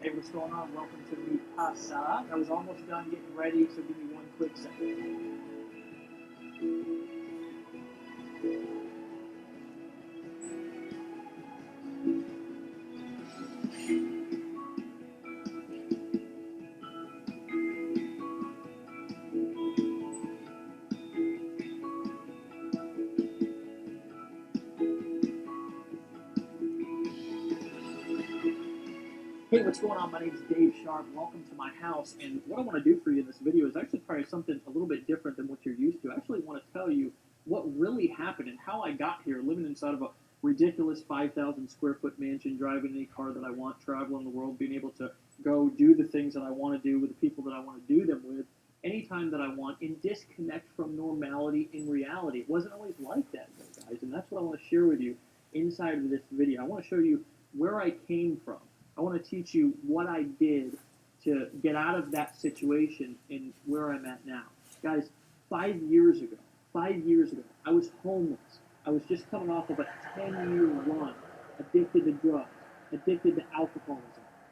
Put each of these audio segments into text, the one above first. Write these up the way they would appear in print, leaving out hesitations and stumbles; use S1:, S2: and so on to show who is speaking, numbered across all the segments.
S1: Hey, what's going on? Welcome to Mi Casa. I was almost done getting ready, so give me one quick second. Hey, what's going on? My name is Dave Sharp. Welcome to my house. And what I want to do for you in this video is actually probably something a little bit different than what you're used to. I actually want to tell you what really happened and how I got here living inside of a ridiculous 5,000 square foot mansion, driving any car that I want, traveling the world, being able to go do the things that I want to do with the people that I want to do them with anytime that I want and disconnect from normality in reality. It wasn't always like that, though, guys. And that's what I want to share with you inside of this video. I want to show you where I came from. I want to teach you what I did to get out of that situation and where I'm at now. Guys, 5 years ago, I was homeless. I was just coming off of a 10-year run, addicted to drugs, addicted to alcoholism,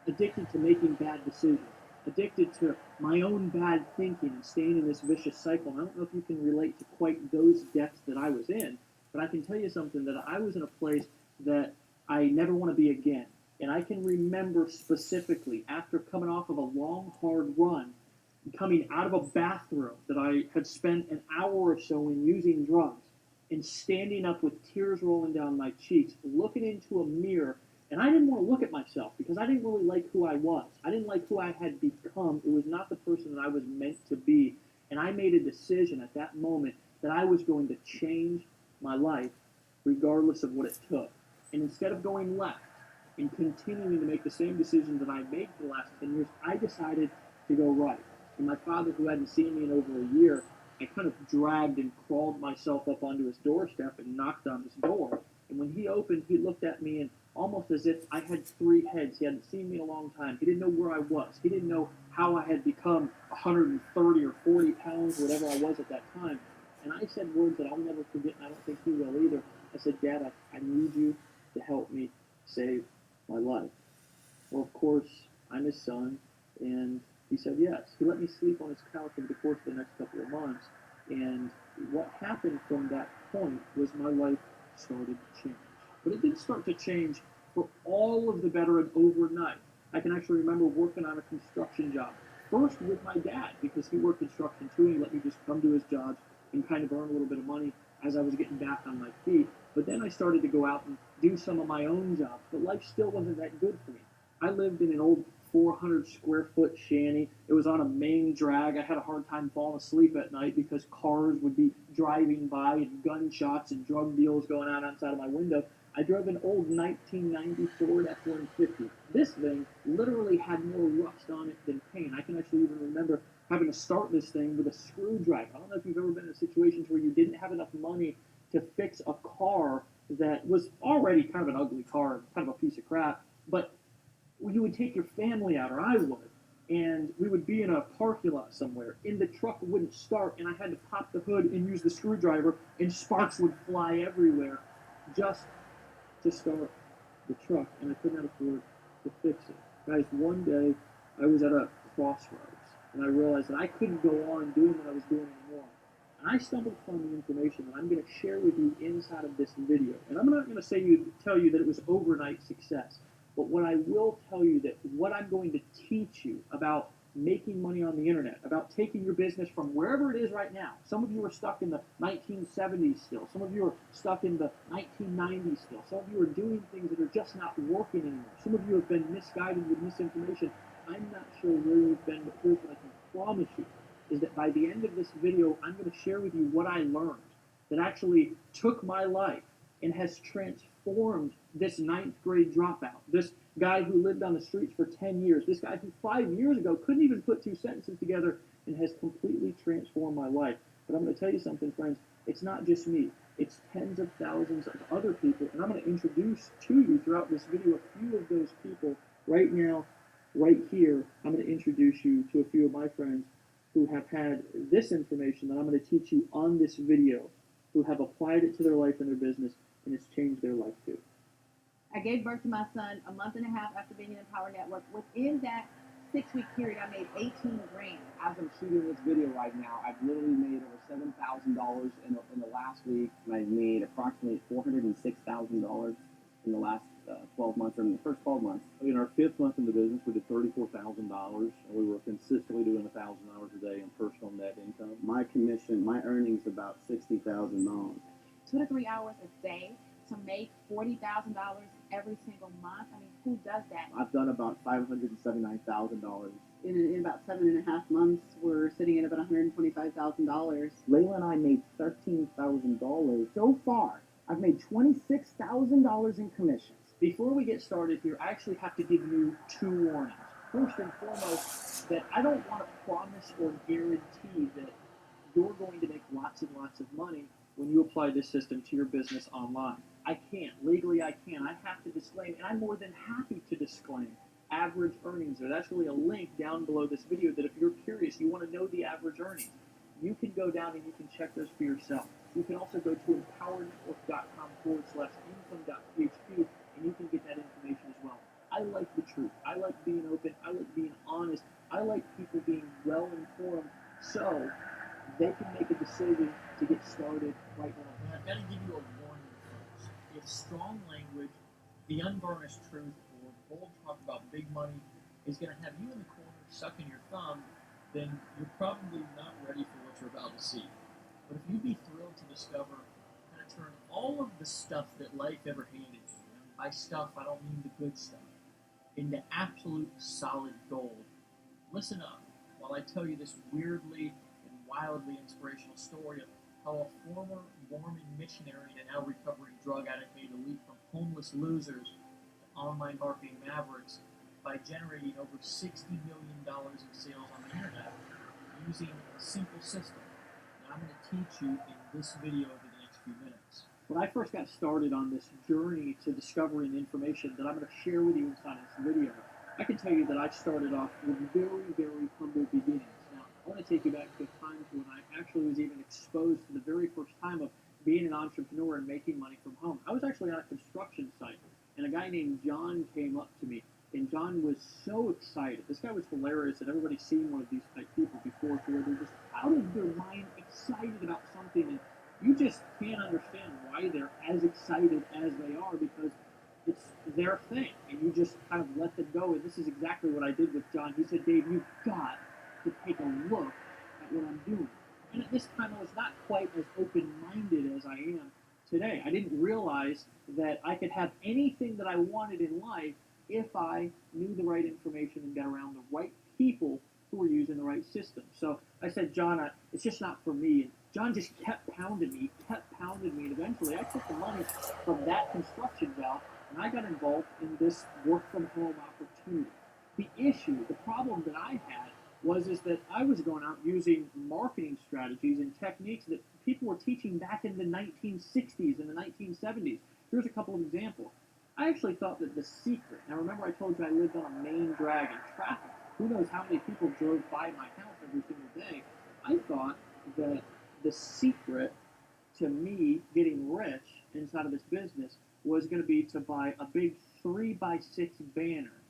S1: addicted to making bad decisions, addicted to my own bad thinking and staying in this vicious cycle. And I don't know if you can relate to quite those depths that I was in, but I can tell you something, that I was in a place that I never want to be again. And I can remember specifically after coming off of a long, hard run, coming out of a bathroom that I had spent an hour or so in using drugs, and standing up with tears rolling down my cheeks, looking into a mirror. And I didn't want to look at myself because I didn't really like who I was. I didn't like who I had become. It was not the person that I was meant to be. And I made a decision at that moment that I was going to change my life regardless of what it took. And instead of going left, and continuing to make the same decisions that I made for the last 10 years, I decided to go right. And my father, who hadn't seen me in over a year, I kind of dragged and crawled myself up onto his doorstep and knocked on his door. And when he opened, he looked at me and almost as if I had three heads. He hadn't seen me in a long time. He didn't know where I was. He didn't know how I had become 130 or 40 pounds, whatever I was at that time. And I said words that I'll never forget, and I don't think he will either. I said, Dad, I need you to help me save my life. Well, of course, I'm his son, and he said yes. He let me sleep on his couch over the course of the next couple of months, and what happened from that point was my life started to change. But it didn't start to change for all of the better and overnight. I can actually remember working on a construction job, first with my dad, because he worked construction too, and he let me just come to his jobs and kind of earn a little bit of money as I was getting back on my feet. But then I started to go out and do some of my own jobs, but life still wasn't that good for me. I lived in an old 400 square foot shanty. It was on a main drag. I had a hard time falling asleep at night because cars would be driving by and gunshots and drug deals going on outside of my window. I drove an old 1990 Ford F-150. This thing literally had more rust on it than paint. I can actually even remember having to start this thing with a screwdriver. I don't know if you've ever been in situations where you didn't have enough money to fix a car that was already kind of an ugly car, kind of a piece of crap, but you would take your family out, or I would, and we would be in a parking lot somewhere, and the truck wouldn't start, and I had to pop the hood and use the screwdriver, and sparks would fly everywhere just to start the truck, and I could not afford to fix it. Guys, one day I was at a crossroads, and I realized that I couldn't go on doing what I was doing anymore. And I stumbled upon the information that I'm going to share with you inside of this video. And I'm not going to tell you that it was overnight success. But what I will tell you, that what I'm going to teach you about making money on the internet, about taking your business from wherever it is right now. Some of you are stuck in the 1970s still. Some of you are stuck in the 1990s still. Some of you are doing things that are just not working anymore. Some of you have been misguided with misinformation. I'm not sure where you've been, but here's what I can promise you, is that by the end of this video, I'm going to share with you what I learned that actually took my life and has transformed this ninth grade dropout, this guy who lived on the streets for 10 years, this guy who 5 years ago couldn't even put two sentences together, and has completely transformed my life. But I'm going to tell you something, friends, it's not just me. It's tens of thousands of other people, and I'm going to introduce to you throughout this video a few of those people right now, right here. I'm going to introduce you to a few of my friends who have had this information that I'm going to teach you on this video, who have applied it to their life and their business, and it's changed their life too.
S2: I gave birth to my son a month and a half after being in Empower Network. Within that 6 week period, I made 18 grand.
S3: As I'm shooting this video right now, I've literally made over $7,000 in the last week, and I've made approximately $406,000 in the last 12 months, or in the first 12 months.
S4: In our fifth month in the business, we did $34,000, and we were consistently doing $1,000 a day in personal net income.
S3: My commission, my earnings, about $60,000.
S2: 2 to 3 hours a day to make $40,000 every single month. I mean, who does that?
S3: I've done about $579,000.
S5: In about 7.5 months, we're sitting at about $125,000.
S3: Layla and I made $13,000 so far. I've made $26,000 in commissions.
S1: Before we get started here, I actually have to give you two warnings. First and foremost, that I don't want to promise or guarantee that you're going to make lots and lots of money when you apply this system to your business online. I can't. Legally, I can't. I have to disclaim, and I'm more than happy to disclaim average earnings. There's actually a link down below this video that if you're curious, you want to know the average earnings, you can go down and you can check those for yourself. You can also go to empowernetwork.com/income.php and you can get that information as well. I like the truth. I like being open. I like being honest. I like people being well informed so they can make a decision to get started right now. And I've got to give you a warning first. If strong language, the unvarnished truth, or bold talk about big money is going to have you in the corner sucking your thumb, then you're probably not ready for what you're about to see. But if you'd be thrilled to discover how to turn all of the stuff that life ever handed you, and by stuff I don't mean the good stuff, into absolute solid gold, listen up while I tell you this weirdly and wildly inspirational story of how a former Mormon missionary and now recovering drug addict made a leap from homeless losers to online marketing mavericks by generating over $60 million in sales on the internet using a simple system. Now I'm going to teach you in this video over the next few minutes. When I first got started on this journey to discovering information that I'm going to share with you inside of this video, I can tell you that I started off with very, very humble beginnings. Now, I want to take you back to a time to when I actually was even exposed to the very first time of being an entrepreneur and making money from home. I was actually on a construction site, and a guy named John came up to me, and John was so excited. This guy was hilarious, and everybody's seen one of these type people before, where they're just out of their mind excited about something, and you just can't understand why they're as excited as they are because it's their thing, and you just kind of let them go. And this is exactly what I did with John. He said, "Dave, you've got to take a look at what I'm doing." And at this time, I was not quite as open-minded as I am today. I didn't realize that I could have anything that I wanted in life if I knew the right information and got around the right people who were using the right system. So I said, John, it's just not for me. And John just kept pounding me, and eventually I took the money from that construction job and I got involved in this work from home opportunity. The problem that I had is that I was going out using marketing strategies and techniques that people were teaching back in the 1960s and the 1970s. Here's a couple of examples. I actually thought that the secret, now remember I told you I lived on a main drag in traffic. Who knows how many people drove by my house every single day. I thought that the secret to me getting rich inside of this business was going to be to buy a big 3x6 banner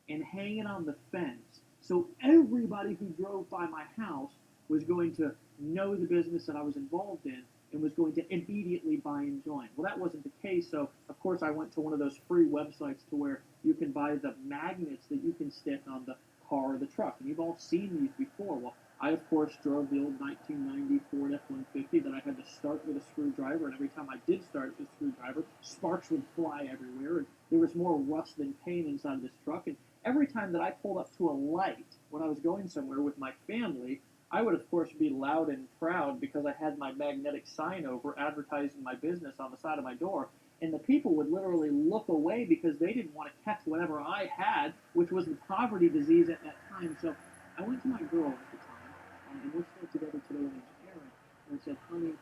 S1: and hang it on the fence so everybody who drove by my house was going to know the business that I was involved in and was going to immediately buy and join. Well, that wasn't the case, so of course I went to one of those free websites to where you can buy the magnets that you can stick on the car or the truck, and you've all seen these before. Well, I, of course, drove the old 1990 Ford F-150 that I had to start with a screwdriver, and every time I did start with a screwdriver, sparks would fly everywhere, and there was more rust than paint inside of this truck, and every time that I pulled up to a light when I was going somewhere with my family, I would, of course, be loud and proud because I had my magnetic sign over advertising my business on the side of my door, and the people would literally look away because they didn't want to catch whatever I had, which was the poverty disease at that time. So I went to my girl at the time, and we're still together today, and name's Erin, and I said, honey,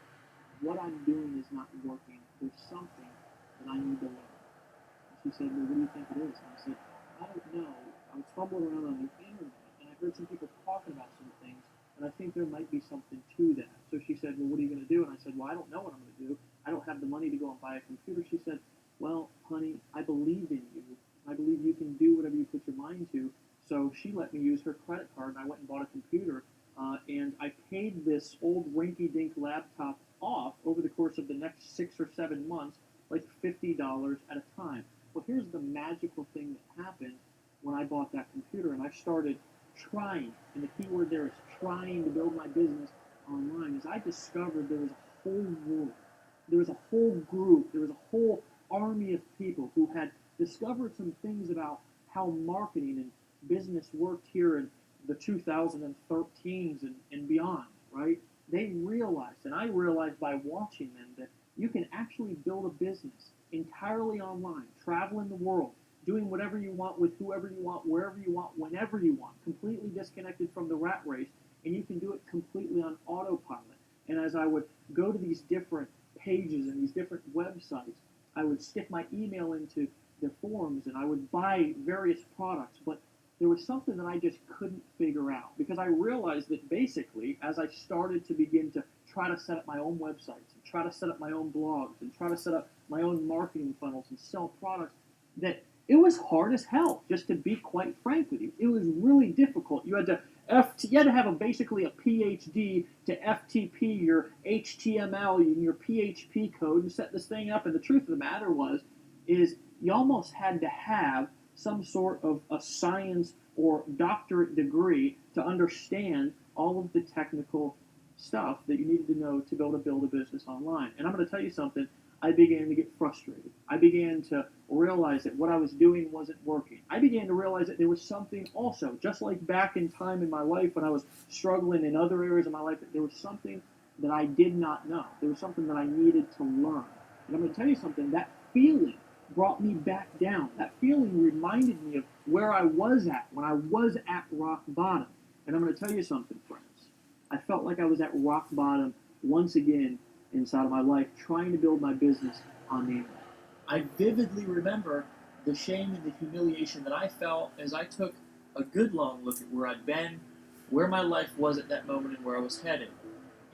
S1: what I'm doing is not working. There's something that I need to learn. And she said, well, what do you think it is? And I said, I don't know. I was fumbling around on the internet, and I heard some people talking about some things, and I think there might be something to that. So she said, well, what are you going to do? And I said, well, I don't know what I'm going to do. I don't have the money to go and buy a computer. She said, well, honey, I believe in you. I believe you can do whatever you put your mind to. So she let me use her credit card, and I went and bought a computer. And I paid this old rinky-dink laptop off over the course of the next 6 or 7 months, like $50 at a time. Well, here's the magical thing that happened when I bought that computer, and I started trying, and the key word there is trying to build my business online, is I discovered there was a whole world. There was a whole group, there was a whole army of people who had discovered some things about how marketing and business worked here in the 2013s and beyond, right? They realized, and I realized by watching them, that you can actually build a business entirely online, traveling the world, doing whatever you want with whoever you want, wherever you want, whenever you want, completely disconnected from the rat race, and you can do it completely on autopilot. And as I would go to these different pages and these different websites, I would stick my email into the forums and I would buy various products, but there was something that I just couldn't figure out, because I realized that basically, as I started to begin to try to set up my own websites and try to set up my own blogs and try to set up my own marketing funnels and sell products, that it was hard as hell, just to be quite frank with you. It was really difficult. You had to have basically a PhD to FTP your HTML and your PHP code and set this thing up. And the truth of the matter is you almost had to have some sort of a science or doctorate degree to understand all of the technical stuff that you needed to know to be able to build a business online. And I'm going to tell you something. I began to get frustrated. I began to realize that what I was doing wasn't working. I began to realize that there was something also, just like back in time in my life when I was struggling in other areas of my life, that there was something that I did not know. There was something that I needed to learn. And I'm going to tell you something, that feeling brought me back down. That feeling reminded me of where I was at when I was at rock bottom. And I'm going to tell you something, friends. I felt like I was at rock bottom once again inside of my life, trying to build my business on the internet. I vividly remember the shame and the humiliation that I felt as I took a good long look at where I'd been, where my life was at that moment, and where I was headed.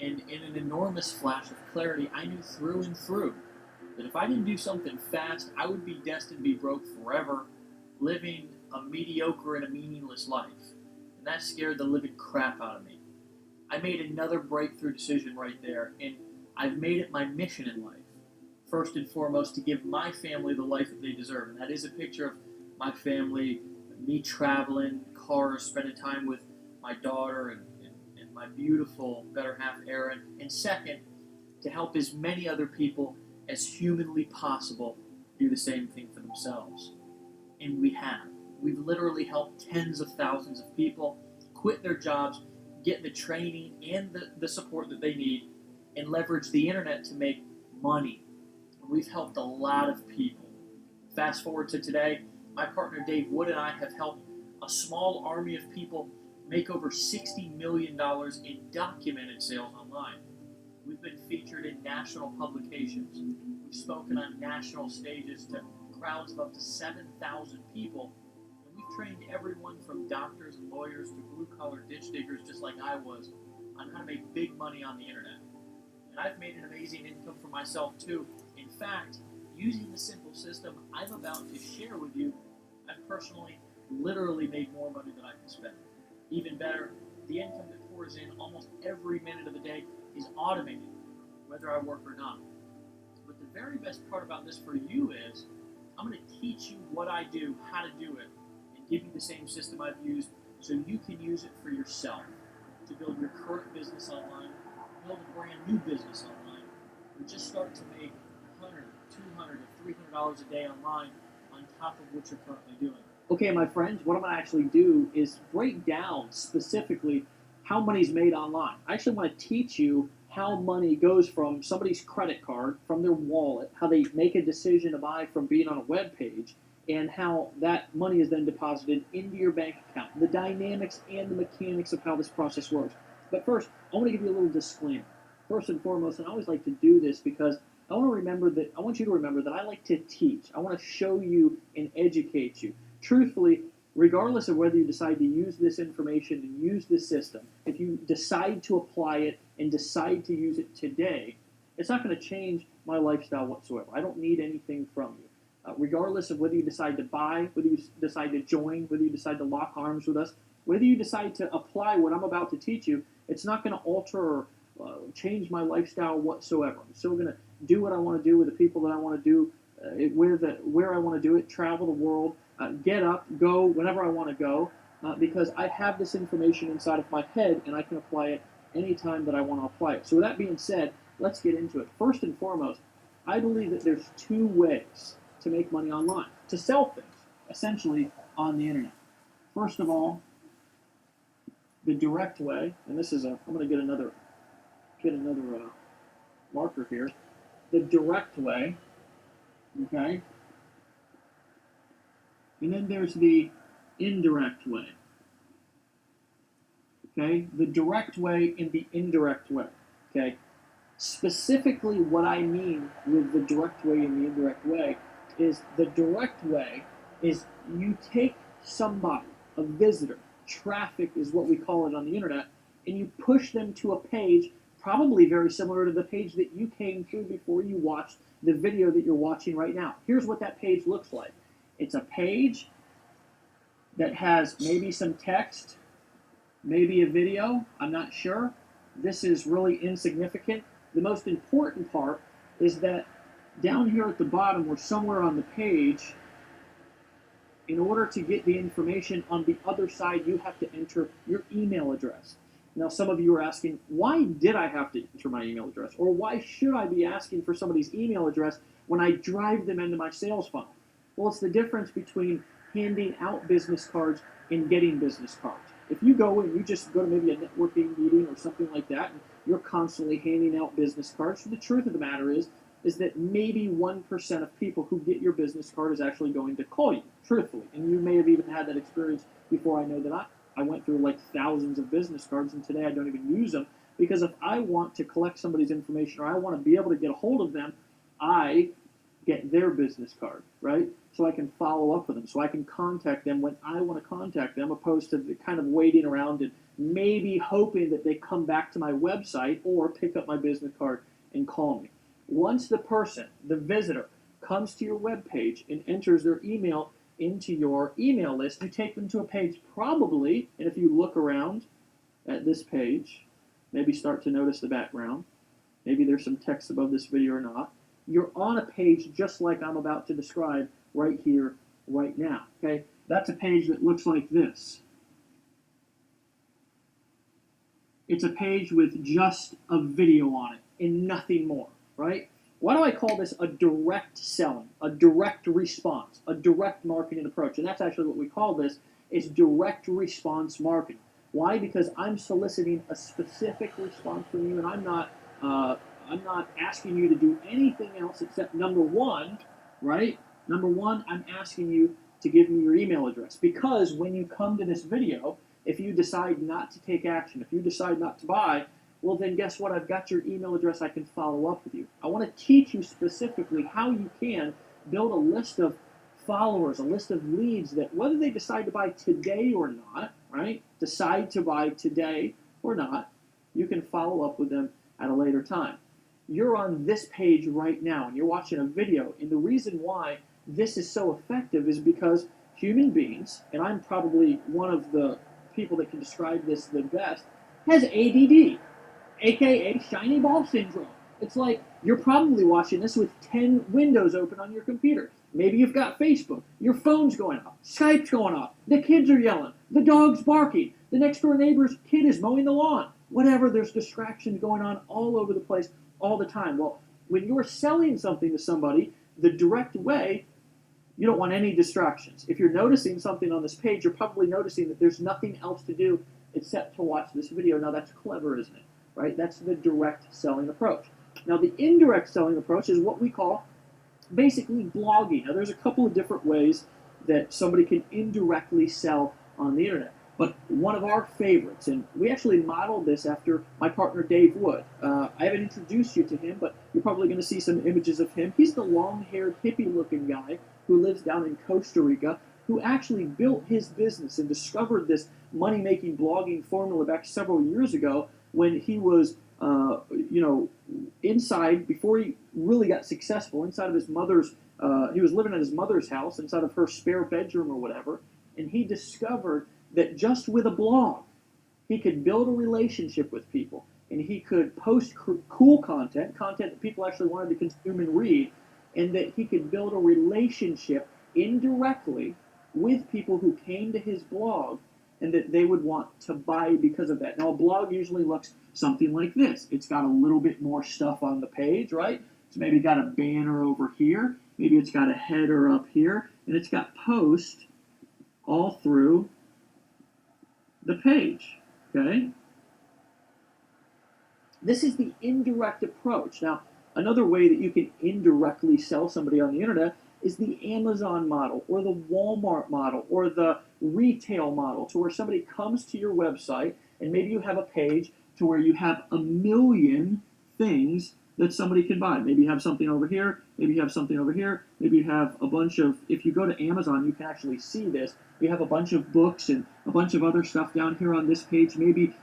S1: And in an enormous flash of clarity, I knew through and through that if I didn't do something fast, I would be destined to be broke forever, living a mediocre and a meaningless life. And that scared the living crap out of me. I made another breakthrough decision right there, and I've made it my mission in life, first and foremost, to give my family the life that they deserve. And that is a picture of my family, me traveling, cars, spending time with my daughter and my beautiful better half, Erin. And second, to help as many other people as humanly possible do the same thing for themselves. And we have. We've literally helped tens of thousands of people quit their jobs, get the training and the support that they need, and leverage the internet to make money. We've helped a lot of people. Fast forward to today, my partner Dave Wood and I have helped a small army of people make over $60 million in documented sales online. We've been featured in national publications. We've spoken on national stages to crowds of up to 7,000 people. And we've trained everyone from doctors and lawyers to blue-collar ditch diggers, just like I was, on how to make big money on the internet. And I've made an amazing income for myself too. In fact, using the simple system I'm about to share with you, I've personally literally made more money than I can spend. Even better, the income that pours in almost every minute of the day is automated, whether I work or not. But the very best part about this for you is I'm going to teach you what I do, how to do it, and give you the same system I've used so you can use it for yourself to build your current business online, build a brand new business online, or just start to make $100, $200, or $300 a day online on top of what you're currently doing. Okay, my friends, what I'm going to actually do is break down specifically how money's made online. I actually want to teach you how money goes from somebody's credit card, from their wallet, how they make a decision to buy from being on a web page, and how that money is then deposited into your bank account, the dynamics and the mechanics of how this process works. But first, I want to give you a little disclaimer. First and foremost, and I always like to do this because I want you to remember that I like to teach. I want to show you and educate you. Truthfully, regardless of whether you decide to use this information and use this system, if you decide to apply it and decide to use it today, it's not going to change my lifestyle whatsoever. I don't need anything from you. regardless of whether you decide to buy, whether you decide to join, whether you decide to lock arms with us, whether you decide to apply what I'm about to teach you, it's not going to alter or change my lifestyle whatsoever. I'm still going to do what I want to do with the people that I want to do where I want to do it, travel the world, get up, go whenever I want to go, because I have this information inside of my head and I can apply it anytime that I want to apply it. So with that being said, let's get into it. First and foremost, I believe that there's two ways to make money online, to sell things, essentially, on the internet. First of all, the direct way, and this is I'm going to get another marker here. The direct way, okay? And then there's the indirect way, okay? The direct way and the indirect way, okay? Specifically, what I mean with the direct way and the indirect way is the direct way is you take somebody, a visitor, traffic is what we call it on the internet, and you push them to a page probably very similar to the page that you came through before you watched the video that you're watching right now. Here's what that page looks like. It's a page that has maybe some text, maybe a video, I'm not sure. This is really insignificant. The most important part is that down here at the bottom or somewhere on the page, in order to get the information on the other side, you have to enter your email address. Now, some of you are asking, why did I have to enter my email address? Or why should I be asking for somebody's email address when I drive them into my sales funnel? Well, it's the difference between handing out business cards and getting business cards. If you go and you just go to maybe a networking meeting or something like that, and you're constantly handing out business cards, so the truth of the matter is that maybe 1% of people who get your business card is actually going to call you, truthfully. And you may have even had that experience before. I know that I went through like thousands of business cards, and today I don't even use them, because if I want to collect somebody's information or I want to be able to get a hold of them, I get their business card, right? So I can follow up with them, so I can contact them when I want to contact them, opposed to the kind of waiting around and maybe hoping that they come back to my website or pick up my business card and call me. Once the person, the visitor, comes to your web page and enters their email into your email list, you take them to a page probably, and if you look around at this page, maybe start to notice the background, maybe there's some text above this video or not, you're on a page just like I'm about to describe right here, right now, okay? That's a page that looks like this. It's a page with just a video on it and nothing more, right? Why do I call this a direct selling, a direct response, a direct marketing approach? And that's actually what we call this, is direct response marketing. Why? Because I'm soliciting a specific response from you, and I'm not asking you to do anything else except number one, right? Number one, I'm asking you to give me your email address, because when you come to this video, if you decide not to take action, if you decide not to buy, well then guess what? I've got your email address. I can follow up with you. I want to teach you specifically how you can build a list of followers, a list of leads that whether they decide to buy today or not, right? Decide to buy today or not, you can follow up with them at a later time. You're on this page right now and you're watching a video, and the reason why this is so effective is because human beings, and I'm probably one of the people that can describe this the best, has ADD, aka shiny ball syndrome. It's like you're probably watching this with 10 windows open on your computer. Maybe you've got Facebook, your phone's going off, Skype's going off, the kids are yelling, the dog's barking, the next door neighbor's kid is mowing the lawn. Whatever, there's distractions going on all over the place all the time. Well, when you're selling something to somebody, the direct way, you don't want any distractions. If you're noticing something on this page, you're probably noticing that there's nothing else to do except to watch this video. Now that's clever, isn't it? Right? That's the direct selling approach. Now the indirect selling approach is what we call basically blogging. Now there's a couple of different ways that somebody can indirectly sell on the internet. But one of our favorites, and we actually modeled this after my partner Dave Wood. I haven't introduced you to him, but you're probably going to see some images of him. He's the long-haired, hippie-looking guy who lives down in Costa Rica, who actually built his business and discovered this money-making blogging formula back several years ago when he was you know, inside, before he really got successful, inside of his mother's, he was living at his mother's house, inside of her spare bedroom or whatever, and he discovered that just with a blog, he could build a relationship with people, and he could post cool content, content that people actually wanted to consume and read, and that he could build a relationship indirectly with people who came to his blog and that they would want to buy because of that. Now, a blog usually looks something like this. It's got a little bit more stuff on the page, right? It's maybe got a banner over here. Maybe it's got a header up here. And it's got post all through the page, okay? This is the indirect approach. Now, another way that you can indirectly sell somebody on the internet is the Amazon model or the Walmart model or the retail model, to where somebody comes to your website and maybe you have a page to where you have a million things that somebody can buy. Maybe you have something over here, maybe you have something over here, maybe you have a bunch of, if you go to Amazon, you can actually see this. You have a bunch of books and a bunch of other stuff down here on this page. Maybe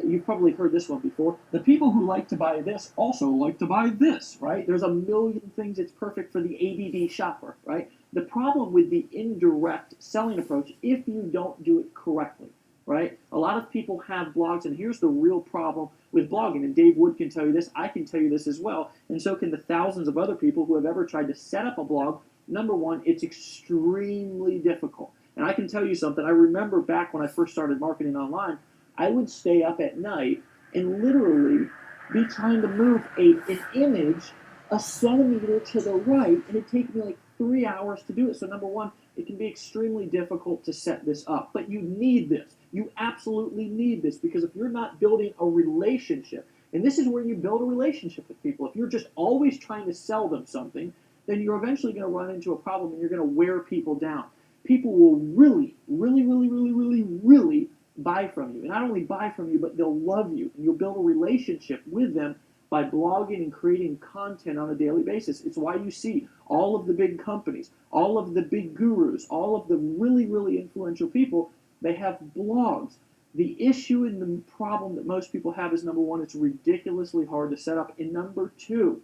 S1: you've probably heard this one before. The people who like to buy this also like to buy this, right? There's a million things. It's perfect for the ADD shopper, right? The problem with the indirect selling approach, if you don't do it correctly, right? A lot of people have blogs, and here's the real problem with blogging, and Dave Wood can tell you this, I can tell you this as well, and so can the thousands of other people who have ever tried to set up a blog. Number one, it's extremely difficult. And I can tell you something, I remember back when I first started marketing online, I would stay up at night and literally be trying to move an image a centimeter to the right, and it'd take me like 3 hours to do it. So number one, it can be extremely difficult to set this up, but you need this. You absolutely need this, because if you're not building a relationship, and this is where you build a relationship with people, if you're just always trying to sell them something, then you're eventually going to run into a problem and you're going to wear people down. People will really, really, really, really, really, really buy from you. And not only buy from you, but they'll love you. And you'll build a relationship with them by blogging and creating content on a daily basis. It's why you see all of the big companies, all of the big gurus, all of the really, really influential people, they have blogs. The issue and the problem that most people have is, number one, it's ridiculously hard to set up. And number two,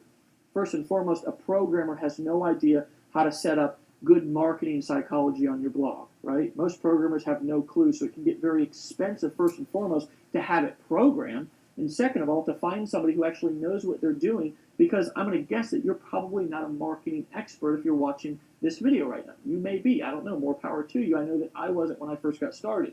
S1: first and foremost, a programmer has no idea how to set up good marketing psychology on your blog, right? Most programmers have no clue, so it can get very expensive, first and foremost, to have it programmed, and second of all, to find somebody who actually knows what they're doing, because I'm going to guess that you're probably not a marketing expert if you're watching this video right now. You may be, I don't know, more power to you. I know that I wasn't when I first got started.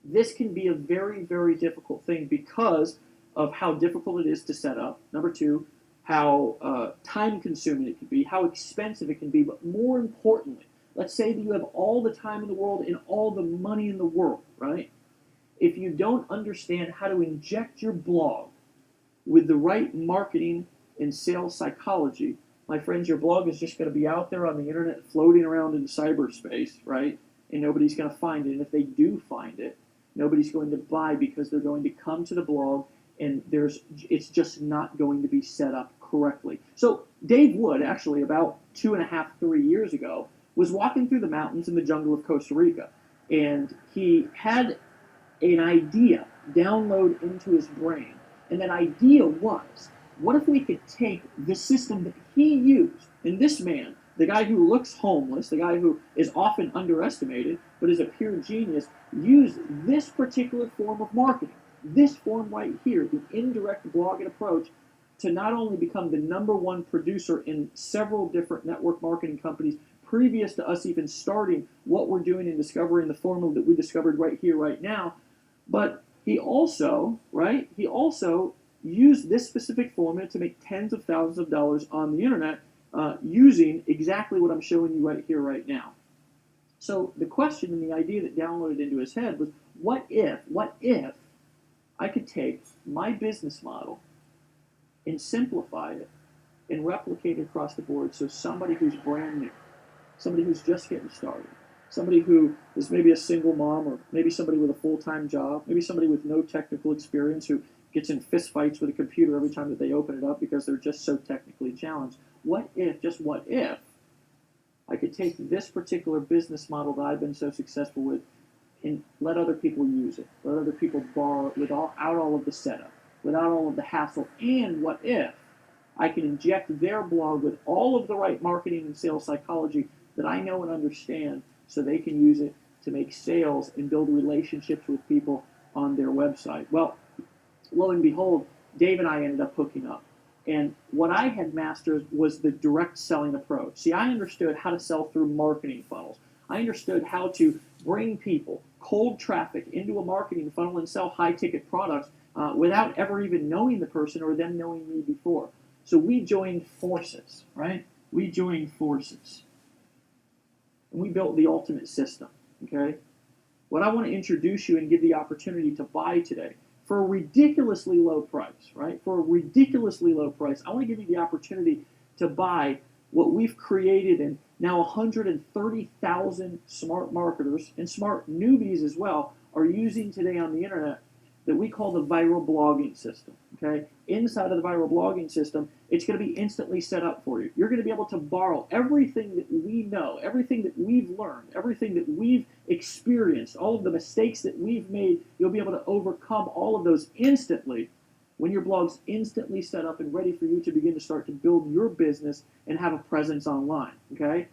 S1: This can be a very, very difficult thing because of how difficult it is to set up. Number two, how time-consuming it can be, how expensive it can be, but more importantly, let's say that you have all the time in the world and all the money in the world, right? If you don't understand how to inject your blog with the right marketing and sales psychology, my friends, your blog is just going to be out there on the internet floating around in cyberspace, right? And nobody's going to find it. And if they do find it, nobody's going to buy, because they're going to come to the blog and it's just not going to be set up correctly. So Dave Wood, actually about 2.5, 3 years ago, was walking through the mountains in the jungle of Costa Rica, and he had an idea download into his brain. And that idea was, what if we could take the system that he used, and this man, the guy who looks homeless, the guy who is often underestimated, but is a pure genius, use this particular form of marketing, this form right here, the indirect blogging approach, to not only become the #1 producer in several different network marketing companies previous to us even starting what we're doing and discovering the formula that we discovered right here, right now, but he also, used this specific formula to make tens of thousands of dollars on the internet using exactly what I'm showing you right here, right now. So the question and the idea that downloaded into his head was, what if I could take my business model and simplify it and replicate it across the board, so somebody who's brand new, somebody who's just getting started, somebody who is maybe a single mom, or maybe somebody with a full-time job, maybe somebody with no technical experience who gets in fist fights with a computer every time that they open it up because they're just so technically challenged. What if, just what if, I could take this particular business model that I've been so successful with and let other people use it, let other people borrow it without all of the setup. without all of the hassle? And what if I can inject their blog with all of the right marketing and sales psychology that I know and understand so they can use it to make sales and build relationships with people on their website? Well, lo and behold, Dave and I ended up hooking up. And what I had mastered was the direct selling approach. See, I understood how to sell through marketing funnels. I understood how to bring people, cold traffic, into a marketing funnel and sell high-ticket products without ever even knowing the person or them knowing me before. So we joined forces, right? We joined forces. And we built the ultimate system, okay? What I want to introduce you and give the opportunity to buy today for a ridiculously low price, right? For a ridiculously low price, I want to give you the opportunity to buy what we've created, and now 130,000 smart marketers and smart newbies as well are using today on the internet, that we call the viral blogging system, okay? Inside of the viral blogging system, it's going to be instantly set up for you. You're going to be able to borrow everything that we know, everything that we've learned, everything that we've experienced, all of the mistakes that we've made. You'll be able to overcome all of those instantly when your blog's instantly set up and ready for you to begin to start to build your business and have a presence online, okay?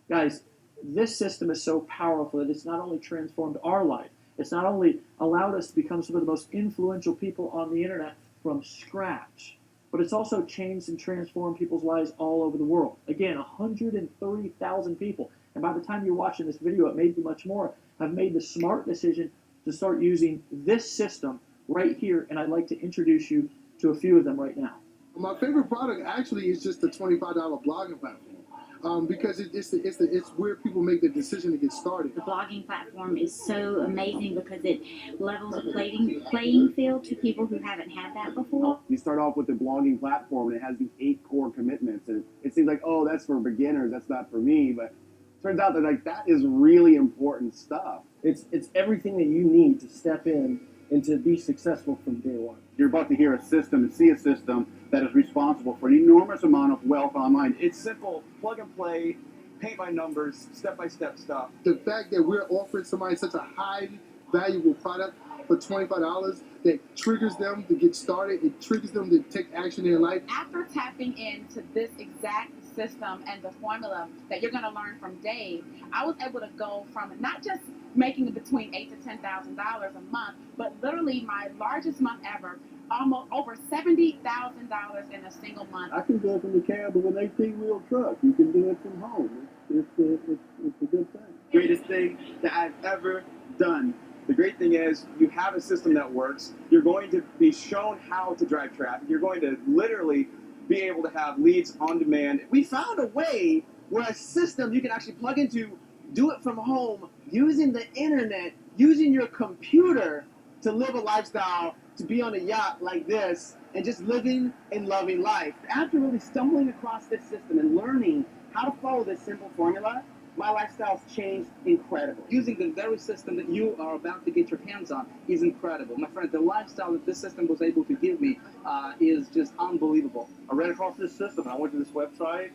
S1: Guys, this system is so powerful that it's not only transformed our life, it's not only allowed us to become some of the most influential people on the internet from scratch, but it's also changed and transformed people's lives all over the world. Again, 130,000 people. And by the time you're watching this video, it may be much more, have made the smart decision to start using this system right here, and I'd like to introduce you to a few of them right now.
S6: My favorite product actually is just the $25 blogging platform, because it's where people make the decision to get started.
S7: The blogging platform is so amazing because it levels the playing field to people who haven't had that before.
S3: You start off with the blogging platform, and it has the 8 core commitments, and it seems like, oh, that's for beginners, that's not for me, but it turns out that that is really important stuff.
S8: It's everything that you need to step in and to be successful from day one.
S9: You're about to hear a system and see a system that is responsible for an enormous amount of wealth online.
S10: It's simple, plug and play, paint by numbers, step-by-step stuff.
S6: The fact that we're offering somebody such a highly valuable product for $25 that triggers them to get started, it triggers them to take action in their life.
S2: After tapping into this exact system and the formula that you're going to learn from Dave, I was able to go from not just making between $8,000 to $10,000 a month, but literally my largest month ever, almost over $70,000 in a single month.
S8: I can do it from the cab of an 18-wheel truck. You can do it from home. It's a good thing.
S10: Greatest thing that I've ever done. The great thing is you have a system that works. You're going to be shown how to drive traffic. You're going to literally be able to have leads on demand. We found a way where a system you can actually plug into, do it from home, using the internet, using your computer to live a lifestyle, to be on a yacht like this, and just living and loving life.
S3: After really stumbling across this system and learning how to follow this simple formula, my lifestyle's changed incredibly.
S10: Using the very system that you are about to get your hands on is incredible. My friend, the lifestyle that this system was able to give me is just unbelievable.
S4: I ran across this system, and I went to this website,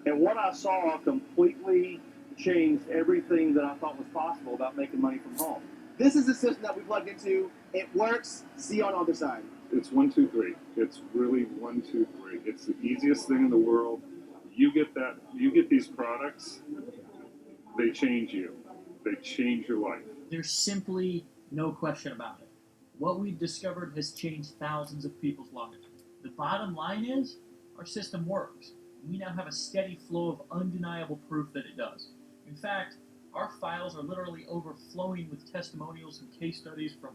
S4: and what I saw completely changed everything that I thought was possible about making money from home.
S10: This is the system that we plugged into. It works. See you on the other side.
S11: It's 1, 2, 3. It's really 1, 2, 3. It's the easiest thing in the world. You get these products, they change you. They change your life.
S1: There's simply no question about it. What we've discovered has changed thousands of people's lives. The bottom line is, our system works. We now have a steady flow of undeniable proof that it does. In fact, our files are literally overflowing with testimonials and case studies from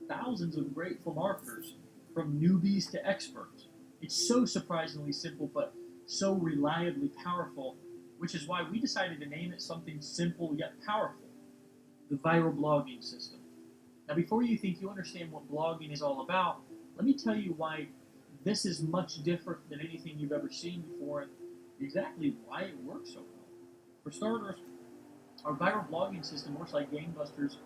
S1: thousands of grateful marketers, from newbies to experts. It's so surprisingly simple, but so reliably powerful, which is why we decided to name it something simple yet powerful: the viral blogging system. Now, before you think you understand what blogging is all about, let me tell you why this is much different than anything you've ever seen before, and exactly why it works so well. For starters, our viral blogging system works like gangbusters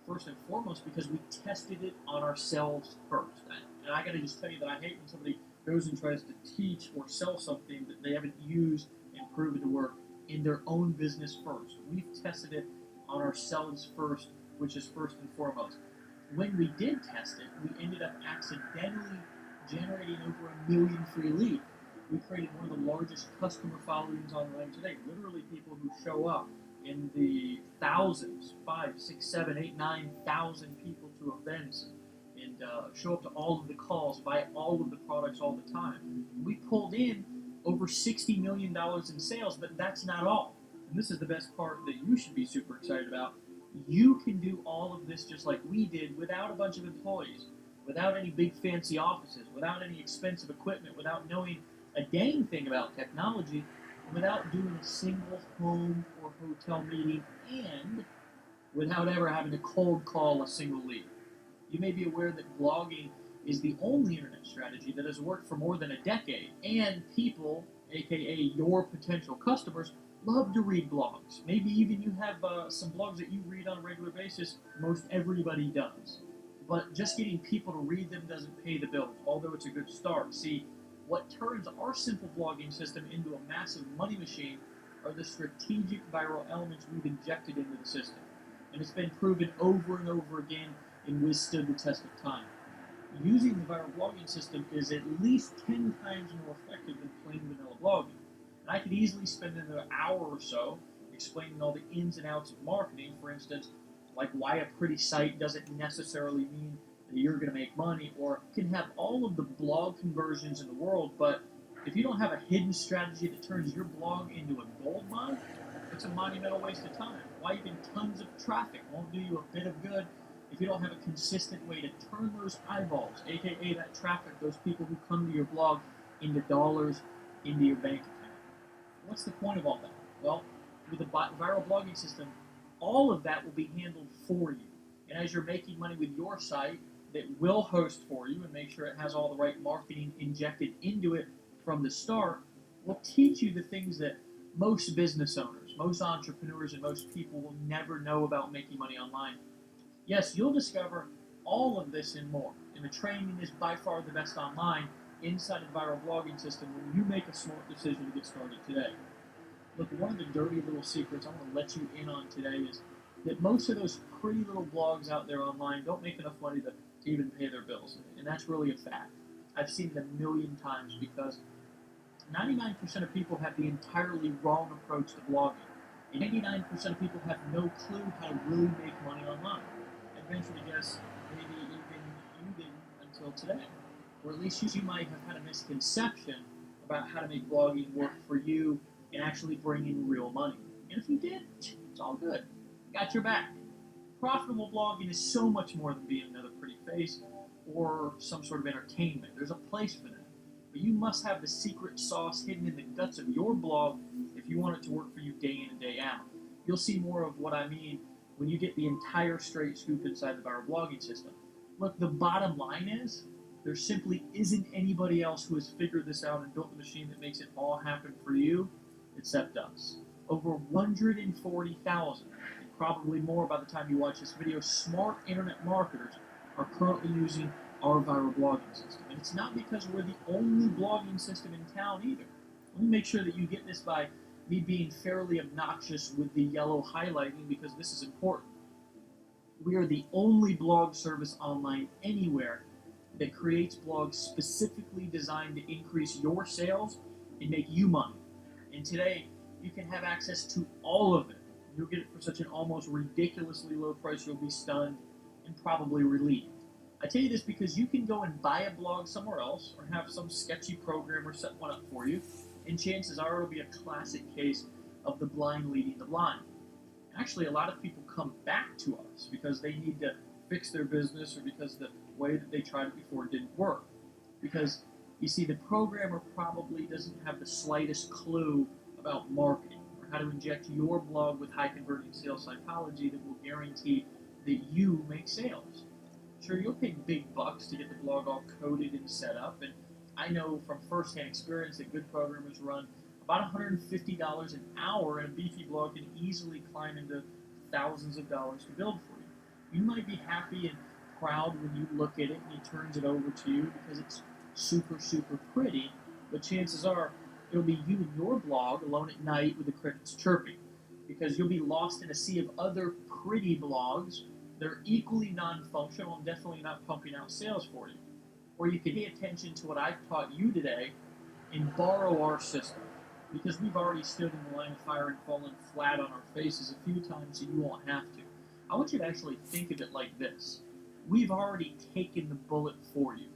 S1: first and foremost because we tested it on ourselves first. And I gotta just tell you that I hate when somebody goes and tries to teach or sell something that they haven't used and proven to work in their own business first. We've tested it on ourselves first, which is first and foremost. when we did test it, we ended up accidentally generating over 1 million free leads. We created one of the largest customer followings online today. Literally, people who show up in the thousands, 5, 6, 7, 8, 9,000 people to events, and show up to all of the calls, buy all of the products all the time. We pulled in over $60 million in sales, but that's not all. And this is the best part that you should be super excited about. You can do all of this just like we did without a bunch of employees, without any big fancy offices, without any expensive equipment, without knowing a dang thing about technology, without doing a single home or hotel meeting, and without ever having to cold call a single lead. You may be aware that blogging is the only internet strategy that has worked for more than a decade, and people, aka your potential customers, love to read blogs. Maybe even you have some blogs that you read on a regular basis. Most everybody does. But just getting people to read them doesn't pay the bills, although it's a good start. See, what turns our simple blogging system into a massive money machine are the strategic viral elements we've injected into the system. And it's been proven over and over again and withstood the test of time. Using the viral blogging system is at least 10 times more effective than plain vanilla blogging. And I could easily spend another hour or so explaining all the ins and outs of marketing, for instance, like why a pretty site doesn't necessarily mean that you're going to make money, or you can have all of the blog conversions in the world, but if you don't have a hidden strategy that turns your blog into a gold mine, it's a monumental waste of time. Why even tons of traffic won't do you a bit of good if you don't have a consistent way to turn those eyeballs, aka that traffic, those people who come to your blog, into dollars, into your bank account. What's the point of all that? Well, with the viral blogging system, all of that will be handled for you. And as you're making money with your site that will host for you and make sure it has all the right marketing injected into it from the start, will teach you the things that most business owners, most entrepreneurs, and most people will never know about making money online. Yes, you'll discover all of this and more. And the training is by far the best online inside of the viral blogging system when you make a smart decision to get started today. Look, one of the dirty little secrets I want to let you in on today is that most of those pretty little blogs out there online don't make enough money to even pay their bills. And that's really a fact. I've seen it a million times because 99% of people have the entirely wrong approach to blogging. And 99% of people have no clue how to really make money online. I venture to guess maybe even you didn't until today. Or at least you might have had a misconception about how to make blogging work for you and actually bring in real money. And if you did, it's all good. Got your back. Profitable blogging is so much more than being another pretty face or some sort of entertainment. There's a place for that. But you must have the secret sauce hidden in the guts of your blog if you want it to work for you day in and day out. You'll see more of what I mean when you get the entire straight scoop inside the viral blogging system. Look, the bottom line is there simply isn't anybody else who has figured this out and built the machine that makes it all happen for you except us. Over 140,000, probably more by the time you watch this video, smart internet marketers are currently using our viral blogging system. And it's not because we're the only blogging system in town either. Let me make sure that you get this by me being fairly obnoxious with the yellow highlighting because this is important. We are the only blog service online anywhere that creates blogs specifically designed to increase your sales and make you money. And today, you can have access to all of it. You'll get it for such an almost ridiculously low price, you'll be stunned and probably relieved. I tell you this because you can go and buy a blog somewhere else or have some sketchy programmer set one up for you, and chances are it'll be a classic case of the blind leading the blind. Actually, a lot of people come back to us because they need to fix their business or because the way that they tried it before didn't work. Because, you see, the programmer probably doesn't have the slightest clue about marketing or how to inject your blog with high-converting sales psychology that will guarantee that you make sales. Sure, you'll pay big bucks to get the blog all coded and set up, and I know from first-hand experience that good programmers run about $150 an hour, and a beefy blog can easily climb into thousands of dollars to build for you. You might be happy and proud when you look at it and he turns it over to you because it's super, super pretty, but chances are it'll be you and your blog alone at night with the crickets chirping because you'll be lost in a sea of other pretty blogs They're equally non-functional and definitely not pumping out sales for you. Or you could pay attention to what I've taught you today and borrow our system. Because we've already stood in the line of fire and fallen flat on our faces a few times, so you won't have to. I want you to actually think of it like this. We've already taken the bullet for you.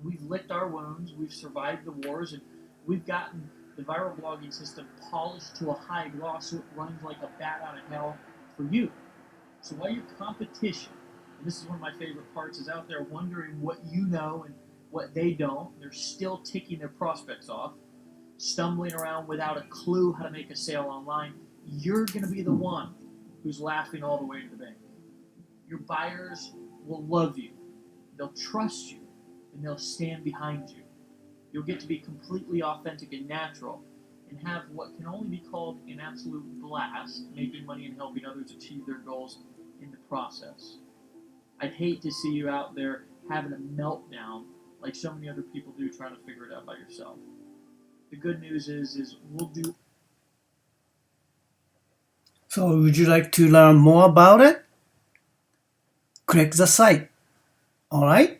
S1: We've licked our wounds, we've survived the wars, and we've gotten the viral blogging system polished to a high gloss so it runs like a bat out of hell for you. So while your competition, and this is one of my favorite parts, is out there wondering what you know and what they don't, they're still ticking their prospects off, stumbling around without a clue how to make a sale online, you're going to be the one who's laughing all the way to the bank. Your buyers will love you, they'll trust you, and they'll stand behind you. You'll get to be completely authentic and natural and have what can only be called an absolute blast, making money and helping others achieve their goals in the process. I'd hate to see you out there having a meltdown like so many other people do trying to figure it out by yourself. The good news is we'll do.
S12: So would you like to learn more about it? Click the site. All right?